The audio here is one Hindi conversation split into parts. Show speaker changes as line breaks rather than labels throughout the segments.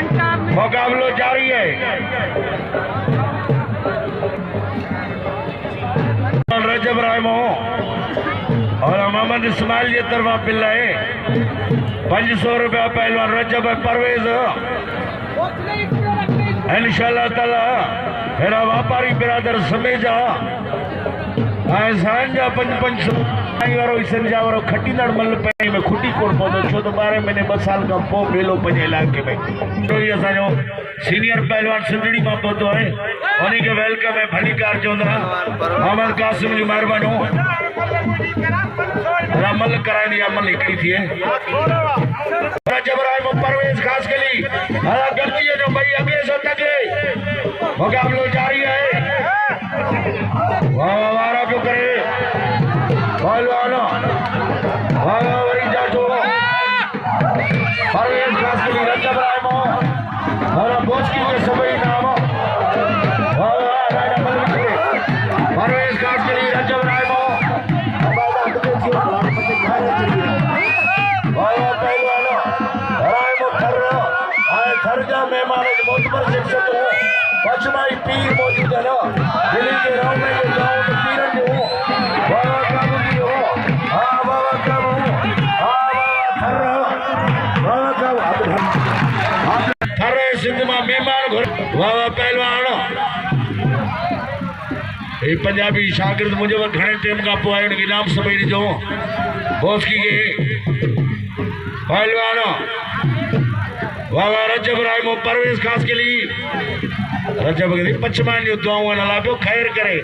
मुकाबलो जारी है। रजब रायमो और मोहम्मद इस्माइल ये तरफा पिल्ला है। 500 रुपया पहलवान रजब परवेज इंशाअल्लाह ताला हेरा व्यापारी बिरादर समेजा सांजा 500 वारो संजा वारो खटींदड़ मल पे में खुटी कोड़ पौधो छो तो 12 महीने 2 साल का पो बेलो पंजे इलाके में तो ये असाजो सीनियर पहलवान सिंधड़ी मां पहुतो है उन्हीं के वेलकम है भलीकार चौधरा मोहम्मद कासिम जी मेहरबानो अमल करानी अमल हिकड़ी थी रजब रायमो परवेज खास कली हला गलती है जो भाई अगे सो तके मुकाबलो जारी है। वाह वाह क्यों करे पहलवान वाह वरी जाटो परवेज खास कली रजब रायमो और बोचकी के सभी नाम वाह परवेज खास कली रजब रायमो मेहमान मोतबर शिक्षक हो पचमाई पीर मौजूद है ना दिल्ली के राव में ये गाँव के पीरन जो हो बाबा काबू जी हो हाँ बाबा काबू हाँ बाबा थर सिंध में मेहमान घर बाबा पहलवान ये पंजाबी शागिर्द मुझे वो घने टेम का पोए उनके नाम सभी जो बोस की के पहलवान वाह रजब रायमो परवेज खास के लिए रजब के पचमान जो दुआओं ना लाभो खैर करे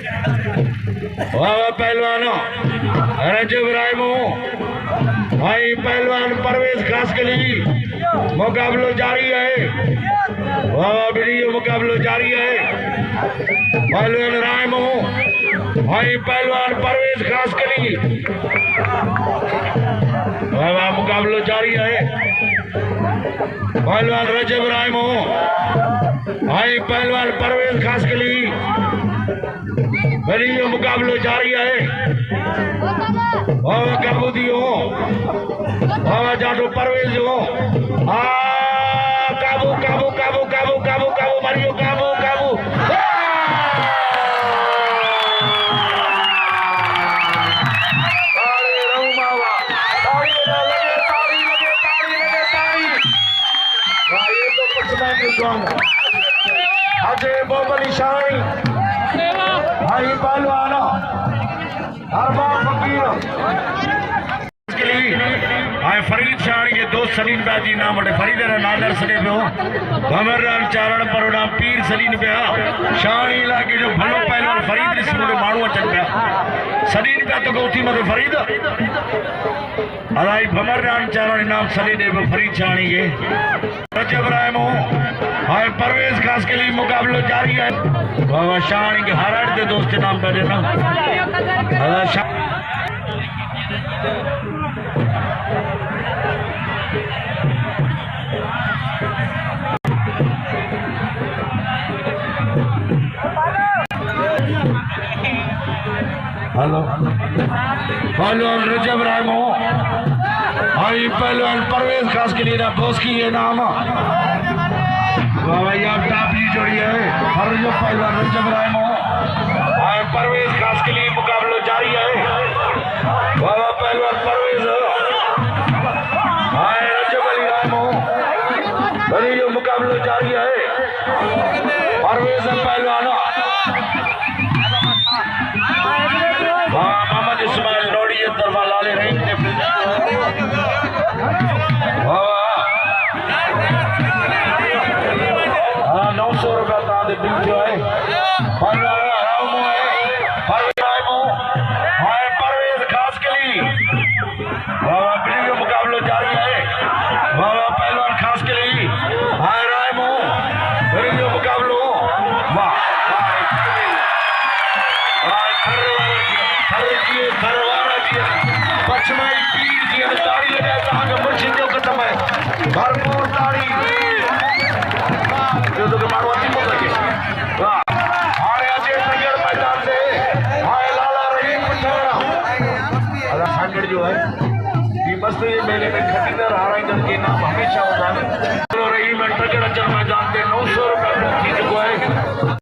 वाह पहलवान रजब रायमो भाई पहलवान परवेज खास के लिए मुकाबलो जारी है। वाह वीडियो मुकाबलो जारी है। पहलवान रायमो भाई पहलवान परवेज खास के लिए वाह मुकाबलो जारी है। पहलवान रजब रायमो भाई पहलवान परवेज खास के लिए वीडियो मुकाबलो जारी है। बाबा कबूदी हो बाबा जाटो परवेज हो काबू काबू काबू काबू काबू काबू मारियो काबू काबू अजय बोबली शाही भाई पहलवान अरबाब फकीर के लिए आए फरीद शाही के दोस्त सलीम बाजी नाम बड़े फरीद नादर सने पे हो भमरराम चारण परोड़ा पीर सलीम पे शाही इलाके जो भलो पहलवान फरीद इसमें मानू अचन पे सलीम पे तो गौथी मत फरीद अलाई भमरराम चारण नाम सलीम पे फरीद शाही के रजब रायमो हाय परवेज खास के लिए मुकाबला जारी है। बाबा शाही के हराड़ दे दोस्त नाम पे देना हेलो पहलवान रजब रायमो भाई पहलवान परवेज खास के लिए ना बोस की ये नाम बाबा ये आप टापी जोड़ी है हर जो पहलवान रजब रायमो भाई परवेज खास के लिए मुकाबला जारी है। बाबा पहलवान परवेज भाई रजब अली रायमो बड़ी जो मुकाबला जारी है। परवेज पहलवान मोहम्मद इस्माइल नोड़ी तरफा लाले रही